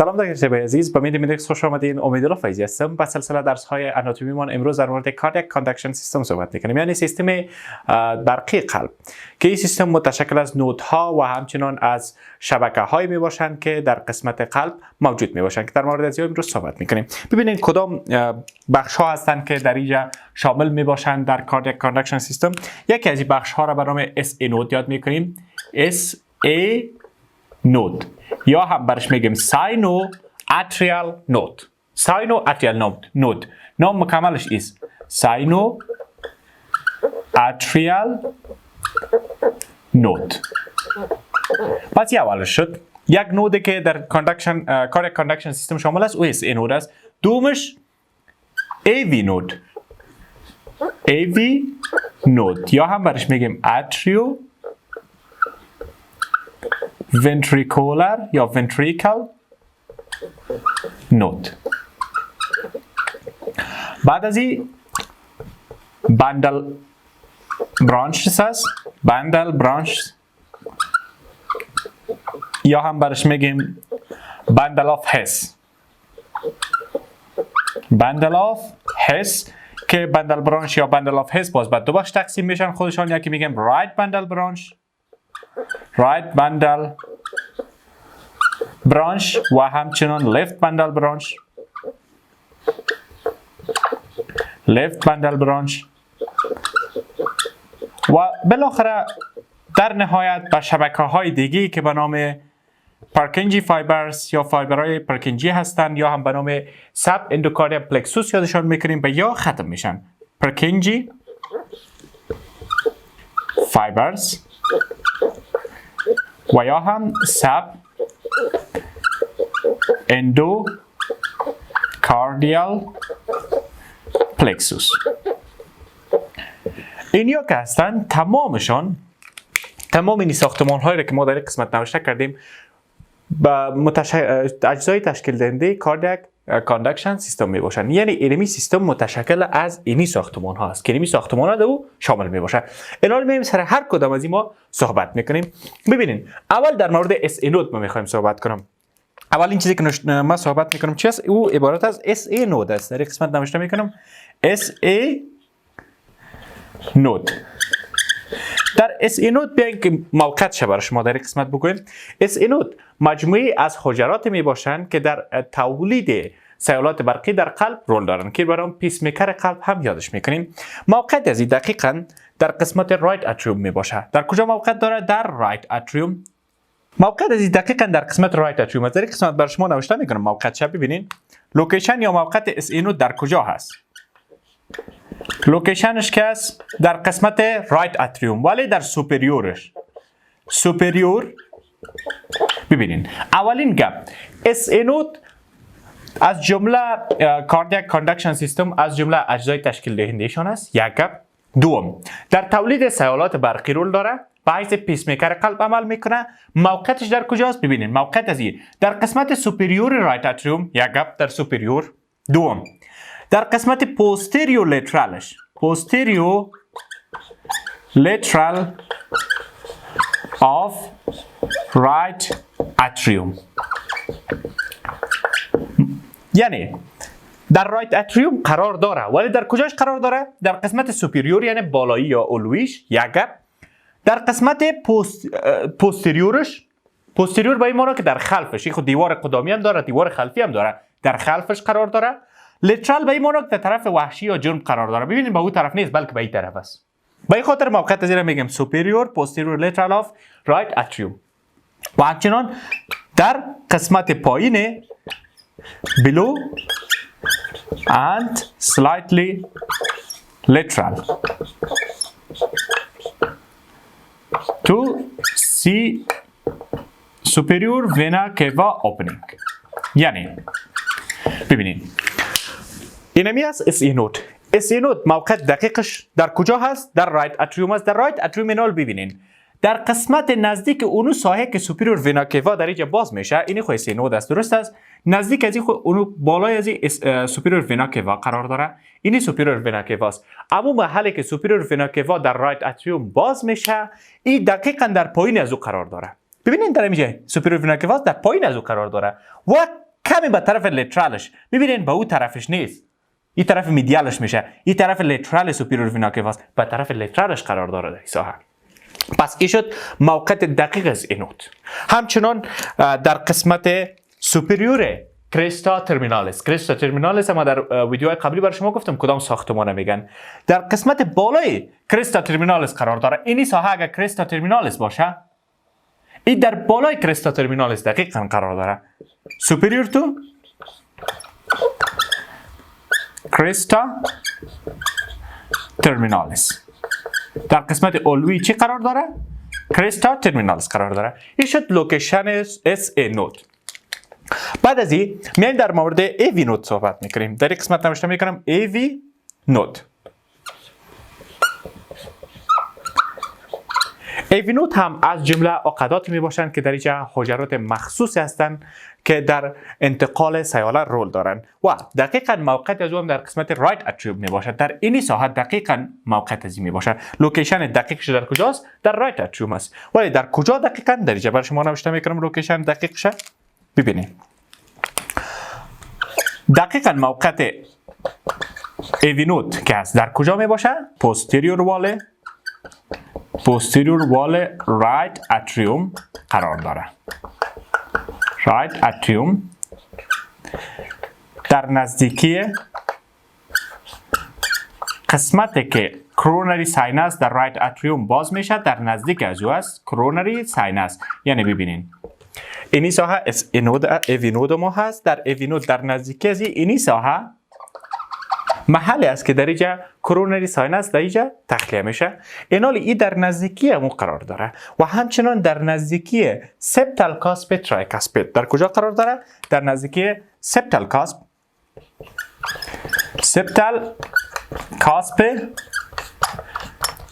سلام دکتر عزیز، به مedi Medix خوش آمدین. امیدالله فیضی هستم. با سلسله درس های آناتومی من امروز در مورد کاردیاک کاندکشن سیستم صحبت میکنیم، یعنی سیستم برقی قلب که این سیستم متشکل از نودها و همچنان از شبکه های می باشند که در قسمت قلب موجود می باشند که در مورد از امروز صحبت میکنیم. ببینید کدام بخش ها هستند که در اینجا شامل می باشند در کاردیاک کاندکشن سیستم. یکی از این بخش ها را به نام SA نود یاد میکنیم. SA نود یا هم برش میگیم ساینو اتریال نود. ساینو اتریال نود نام مکملش است ساینو اتریال نود. پس یه اولش شد یک نودی که در کاردیاک کاندکشن سیستم شامل است، او اس ای نود است. دومش AV نود، AV نود یا هم برش میگیم اتریو ventricular یا ventricle نود. بعد از این بندل برانچز هست، بندل برانچ یا هم برش میگیم بندل آف هس، بندل آف هس که بندل برانچ یا بندل آف هس باز بعد دو بخش تقسیم میشن خودشان. یکی میگیم رایت بندل برانچ، right bundle branch و همچنان left bundle branch، left bundle branch و بالاخره در نهایت به شبکه های دیگی که به نام پارکنجی فایبرز یا فایبرهای پارکنجی هستند یا هم به نام سب اندوکاردیال پلکسوس یادشان میکنیم به یا ختم میشن. پارکنجی فایبرز و یا هم سب اندوکاردیال پلکسوس. اینیا که هستن تمامشان، تمام این ساختمان هایی که ما در این قسمت نوشته کردیم با اجزای تشکیل دهنده کاردیاک کاندکشن سیستم می باشن. یعنی اینمی سیستم متشکل از اینی ساختمان ها است که اینمی ساختمان ها دو شامل می باشن. الان میایم سر هر کدام از این ما صحبت میکنیم. ببینید اول در مورد SA نود ما میخوایم صحبت کنم. اول این چیزی که ما صحبت میکنم چی است؟ او عبارت از SA نود است. در این قسمت نوشته میکنم SA نود. در SA نود بیاین که موقعیت شه برای شما در این قسمت بگویم. SA نود مجموعی از حجرات می باشند که در تولید سیالات برقی در قلب رول دارند که برام پیس میکر قلب هم یادش میکنیم. موقعیت از این دقیقاً در قسمت رایت اتریوم می باشه. در کجا موقعیت داره؟ در رایت اتریوم. موقعیت از این دقیقاً در قسمت رایت اتریوم. در این قسمت برای شما نوشته میکنم موقعیت شه. ببینین لوکیشن یا موقعیت SA نود در کجا هست؟ لوکیشنش که است در قسمت رایت اتریوم ولی در سوپریورش. سوپریور. ببینین اولین گپ SA نود از جمله کاردیاک کاندکشن سیستم از جمله اجزای تشکیل دهندهشان است. یک گپ. دوم در تولید سیالات برقی رول داره، به حیث پیس میکر قلب عمل میکنه. موقعیتش در کجاست؟ ببینین موقعیت از این در قسمت سوپریور رایت اتریوم. یک گپ در سوپریور. دوم در قسمت پوستریو لیترالش، پوستریو لیترال آف رایت اتریوم. یعنی در رایت اتریوم قرار داره ولی در کجاش قرار داره؟ در قسمت سوپریور یعنی بالایی یا علویش. یک گپ. در قسمت پوستریورش، پوستریور به این معنی که در خلفش، این خود دیوار قدامی هم داره دیوار خلفی هم داره، در خلفش قرار داره. لیترال به این معنی که در طرف وحشی یا جنوب قرار داره. ببینید به اون طرف نیست بلکه به این طرف است. به این خاطر موقعیت از این میگم سوپریور پوستریور لیترال آف رایت اتریوم. و همچنان در قسمت پایین below and slightly lateral to see superior vena cava opening. یعنی ببینید اینمی است SA نود. SA نود موقعیت دقیقش در کجا هست؟ در رایت اتریوم است. در رایت اتریوم اینال ببینین در قسمت نزدیک اونو ساحه که سوپریور وینا کیوا در اینجا باز میشه. اینی خو SA نود است، درست است؟ نزدیک از این خو اونو بالای از این سوپریور وینا کیوا قرار داره. اینی سوپریور وینا کیوا است. اما محلی که سوپریور وینا کیوا در رایت اتریوم باز میشه، این دقیقاً در پایین از او قرار داره. ببینید در اینجا سوپریور وینا کیوا در پایین از او قرار داره و کمی به طرف لترالش، ببینین به اون طرفش نیست، این طرف میدیالش میشه، این طرف لترال سوپریور وینا کیوا است، به طرف لترالش قرار داره در این ساحه. پس این شد موقعیت دقیق از این نود. همچنان در قسمت سوپریور کرستا ترمینالیس ما در ویدیوهای قبلی برای شما گفتم کدام ساختمان میگن. در قسمت بالای کرستا ترمینالیس قرار داره. اینی ساحه اگر کرستا ترمینالیس باشه، این در بالای کرستا ترمینالیس دقیقاً قرار داره. سوپریور تو کرستا ترمینالیس. در قسمت علوی چی قرار داره؟ کرستا ترمینالیس قرار داره. این شد لوکیشن اس ای نود. بعد از این میایم در مورد ای وی نود صحبت میکنیم. در این قسمت نوشته میکنم ای وی نود. ای وی نود هم از جمله عقداتی می باشند که در اینجا حجرات مخصوصی هستند که در انتقال سیاله رول دارند و دقیقاً موقعیت از او هم در قسمت رایت اتریوم می باشد. در این ساحه دقیقاً موقعیت از این می باشد. لوکیشن دقیقش در کجاست؟ در رایت اتریوم است. ولی در کجا دقیقاً؟ در اینجا برای شما نوشته میکنم لوکیشن دقیقش. ببینید دقیقاً موقعیت ای وی نود که است در کجا می باشد؟ posterior wall right atrium قرار داره. right atrium در نزدیکی قسمتی که coronary sinus در right atrium باز میشه، در نزدیک از او است coronary sinus. یعنی ببینین اینی ساحه ای وی نود ما هست. در ای وی نود در نزدیکی از اینی ساحه محلی است که در اینجا کرونری ساینس در اینجا تخلیه میشه. این در نزدیکی همون قرار داره و همچنان در نزدیکی سبتال کاسپ ترایکاسپید. در کجا قرار داره؟ در نزدیکی سبتال کاسپ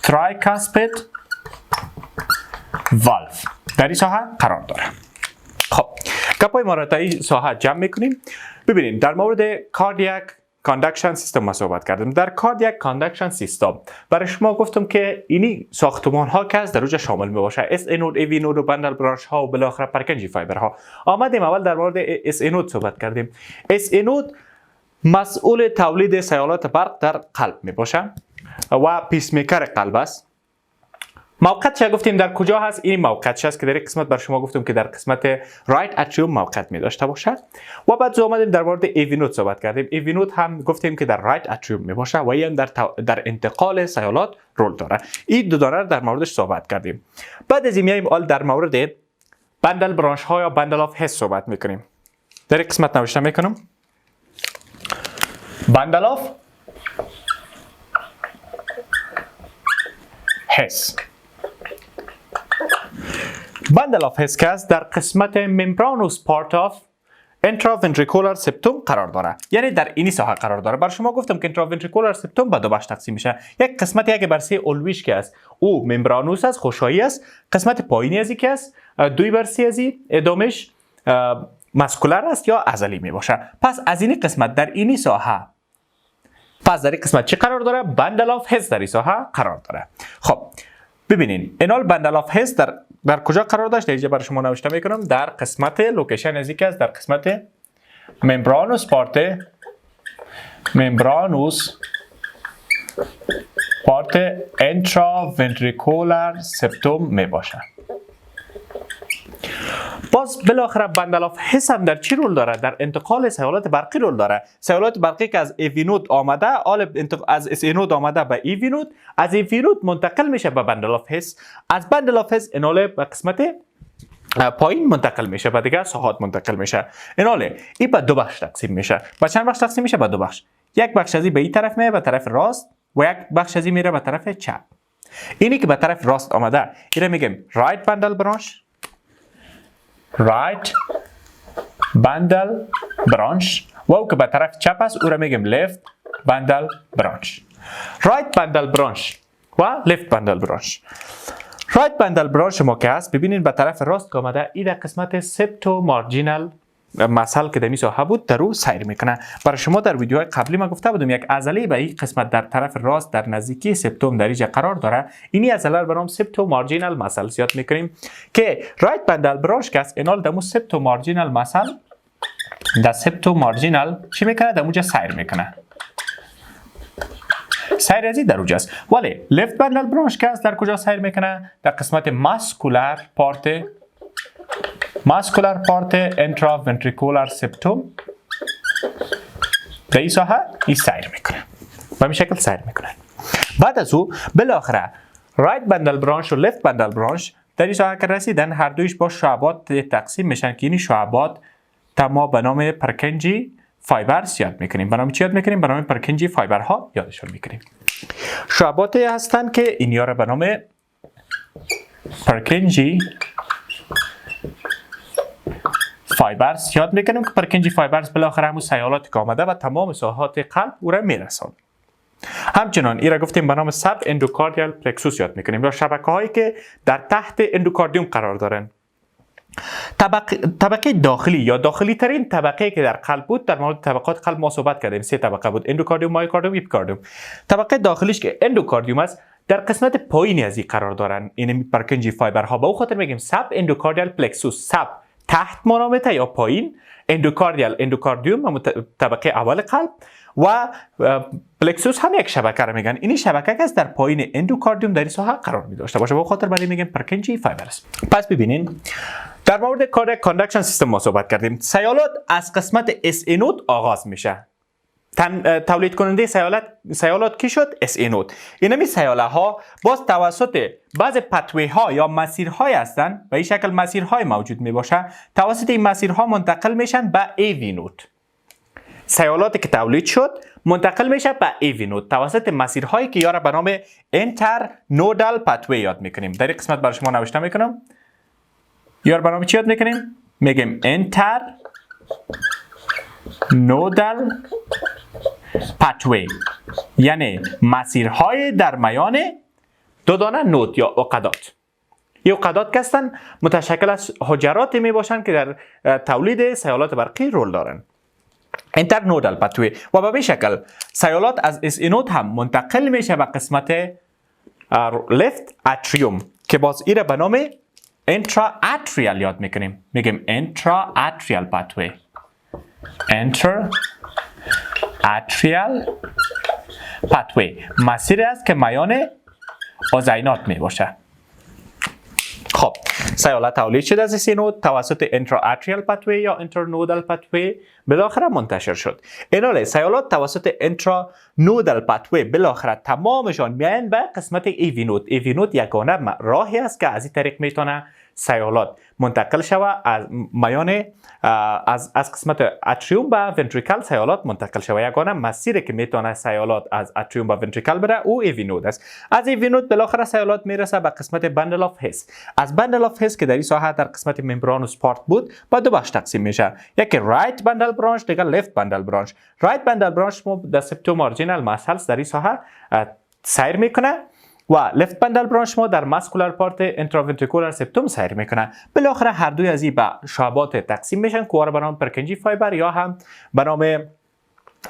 ترایکاسپید والف در این ساحه قرار داره. خب گپای ما را تا این ساحه جمع میکنیم. ببینید در مورد کاردیاک کاندکشن سیستم ما صحبت کردیم. در کاردیاک کاندکشن سیستم برای شما گفتم که اینی ساختمان ها که از در اوجا شامل می باشه. اس ای نود، ای وی نود و بندل برانش ها و بالاخره پرکنجی فایبر ها. آمدیم اول در مورد اس ای نود صحبت کردیم. اس ای نود مسئول تولید سیالات برق در قلب می باشه و پیس میکر قلب است. موقعیتش گفتیم در کجا هست؟ این موقعیتش است که در این قسمت بر شما گفتم که در قسمت رایت اتریوم موقعیت می داشته باشه. و بعد اومدیم در مورد ای وی نود صحبت کردیم. ای وی نود هم گفتیم که در رایت اتریوم می باشه و این در انتقال سیالات رول داره. این دو دانه در موردش صحبت کردیم. بعد از این میایم در مورد بندل برانش ها یا بندل اف هس صحبت میکنیم. در این قسمت نوشته میکنم بندل اف هس. بندل اف هس که در قسمت ممبرانوس پارت اف انتراونتریکولار سپتوم قرار داره. یعنی در اینی ساحه قرار داره. بر شما گفتم که انتراونتریکولار سپتوم به دو بخش تقسیم میشه. یک قسمتی که بر سه علویش که است او ممبرانوس است، خوشایی است. قسمت پایینی از که است دوی بر سه از ادامش ماسکولار است یا عضلی می باشه. پس از این قسمت در اینی ساحه پس در این قسمت چی قرار داره؟ بندل اف هس در این ساحه قرار داره. خب ببینین اینال بندل اف هس در کجا قرار داشت؟ اینجا برای شما نوشته میکنم در قسمت لوکیشن از که است در قسمت ممبرانوس پارت انتراونتریکولار سپتوم می باشه. باز بالاخره بندل اف هس هم در چی رول داره؟ در انتقال سیالات برقی رول داره. سیالات برقی که از ای وی نود آمده از اس ای نود آمده به ای وی نود، از ای وی نود منتقل میشه به بندل اف هس، از بندل اف هس ایناله به قسمت پایین منتقل میشه و دیگه ساحات منتقل میشه. ایناله این به دو بخش تقسیم میشه. به چند بخش تقسیم میشه؟ به دو بخش. یک بخش ازی به این طرف میره به طرف راست و یک بخش ازی میره به طرف چپ. اینی که به طرف راست آمده اینو میگیم رایت بندل برانش، right bundle branch و او که به طرف چپ است او را میگیم left bundle branch. right bundle branch و left bundle branch. right bundle branch ما که هست ببینید به طرف راست که آمده این در قسمت سبتو مارجینال مسئله که در این ساحه بود در او سیر میکنه. برای شما در ویدیوهای قبلی ما گفته بودم یک عضله به این قسمت در طرف راست در نزدیکی سپتوم در اینجا قرار داره. اینی عضله رو به نام سبتو مارجینال مسل یاد میکنیم که رایت بندل برانش که است اینال دمو سبتو مارجینال مسل در سپتو مارجینال چی میکنه؟ در اونجا سیر میکنه. سیر ازی در اونجاست. ولی لفت بندل برانش که است در کجا سیر میکنه؟ در قسمت ماسکولار پارت انترا ونتریکولار سپتوم در این ساحه این سیر میکنه. به این شکل سیر میکنه. بعد از او بالاخره رایت بندل برانش و لفت بندل برانش در این ساحه که رسیدن هر دویش با شعبات تقسیم میشن که این شعبات ما به نام پرکنجی فایبرز یاد میکنیم. به نام چی یاد میکنیم؟ به نام پرکنجی فایبرها یادشون میکنیم. شعباتی هستند که اینیا را به نام پرکنجی فایبرز یاد میکنیم که پرکنجی فایبرز بالاخره همون سیالات که آمده و تمام ساحات قلب او را میرساند. همچنان این را گفتیم به نام سب اندوکاردیال پلکسوس یاد میکنیم یا شبکه هایی که در تحت اندوکاردیوم قرار دارند. طبقه داخلی یا داخلی ترین طبقه که در قلب بود، در مورد طبقات قلب ما صحبت کردیم، 3 طبقه بود: اندوکاردیوم، مایوکاردیوم، اپیکاردیوم. طبقه داخلیش که اندوکاردیوم است در قسمت پایینی از این قرار دارن این پرکنجی فایبرها. به او خاطر میگیم سب اندوکاردیال پلکسوس. سب تحت مانامته یا پایین، اندوکاردیوم هم طبقه اول قلب و پلکسوس هم یک شبکه را میگن. این شبکه که در پایین اندوکاردیوم در این ساحه قرار می داشته باشه. به خاطر برای میگیم پرکنجی فایبر است. پس ببینین در مورد کاندکشن سیستم ما صحبت کردیم. سیالات از قسمت اس نود آغاز میشه. تولید کننده سیالات کی شد؟ اس نود. اینمی سیاله ها باز توسط بعض پتوی ها یا مسیرهای هستند. به این شکل مسیرهای موجود می باشه. توسط این مسیرها منتقل میشن به ای نود. سیالاتی که تولید شد منتقل میشه به ای نود توسط مسیرهایی که یارا به نام انتر نودال پتوی یاد میکنیم. در این قسمت برای شما نوشته میکنم. یار به نام چی یاد میکنیم؟ میگیم انتر نودال پتوی، یعنی مسیرهای در میان دو دانه نود یا عقدات. این عقدات که هستن متشکل از حجراتی می باشن که در تولید سیالات برقی رول دارن. انتر نودال پتوی و به این شکل سیالات از اس نود هم منتقل میشه به قسمت لفت اتریوم که باز ایره به نام انترا اتریال یاد میکنیم. میگیم انترا اتریال پتوی. انتر اتریال پتوی مسیری است که میان آذینات می باشه. خب سیالات تولید شده از اس نود توسط انترا اتریال پتوی یا انترنودال پتوی بالاخره منتشر شد. ایناله سیالات توسط انترا نودال پتوی بالاخره تمامشان میان به قسمت ای نود. ای نود یگانه راهی است که از این طریق میتونه سیالات منتقل شوه از میان از قسمت اتریوم به ونتریکل سیالات منتقل شوه. یگانه مسیری که میتونه سیالات از اتریوم به ونتریکل بره او ای نود است. از ای نود بالاخره سیالات میرسه به قسمت بندل اف هیس. از بندل اف هیس که در این ساحه در قسمت ممبران و سپارت بود با دو بخش تقسیم میشه. یکی رایت بندل برانش، دیگه لفت بندل برانش. رایت بندل برانش ما در سپتو مارجینال ماسلز در این ساحه سیر میکنه و لفت بندل برانش ما در ماسکولار پارت انتراونتریکولار سپتوم سیر میکنه. بالاخره هر دوی از این به شعبات تقسیم میشن که به نام پرکنجی فایبر یا هم به نام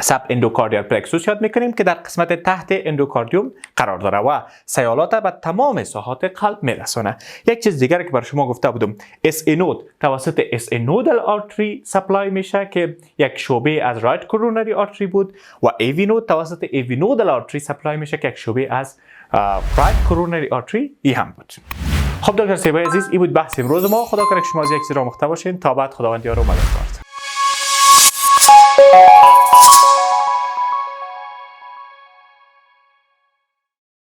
سب اندوکاردیال پلکسوس یاد میکنیم که در قسمت تحت اندوکاردیوم قرار داره و سیالات به تمام ساحات قلب میرسونه. یک چیز دیگر که بر شما گفته بودم، اس نود توسط اس نودال آرتری سپلای میشه که یک شعبه از رایت کورونری آرتری بود و ای نود توسط ای نودال آرتری سپلای میشه که یک شعبه از رایت کورونری آرتری ای هم بود. خب دکتر سیبای عزیز، این بود بحث امروز ما. خدا کنه که شما از یک زیر آموخته باشین. تا بعد، خداوند یار و مددگار.